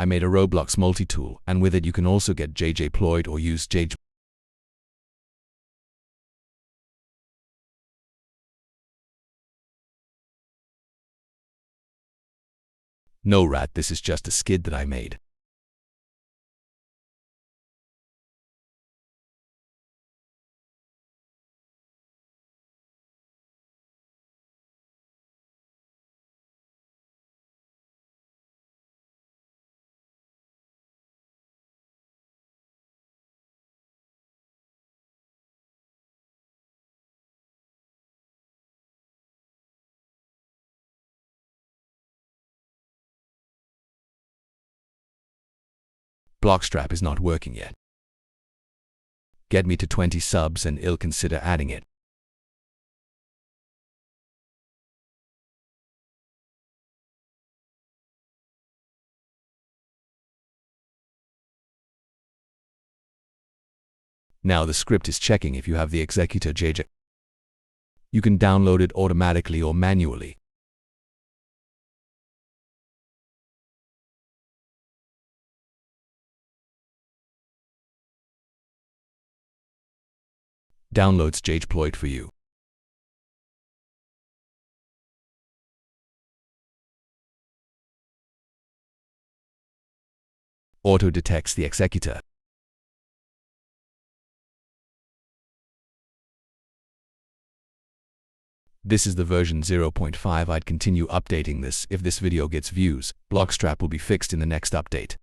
I made a Roblox multi-tool, and with it you can also get JJsploit or use JJ. No rat, this is just a skid that I made. Bloxstrap is not working yet. Get me to 20 subs and I'll consider adding it. Now the script is checking if you have the executor JJ. You can download it automatically or manually. Downloads JJsploit for you. Auto detects the executor. This is the version 0.5. I'd continue updating this. If this video gets views, Bloxstrap will be fixed in the next update.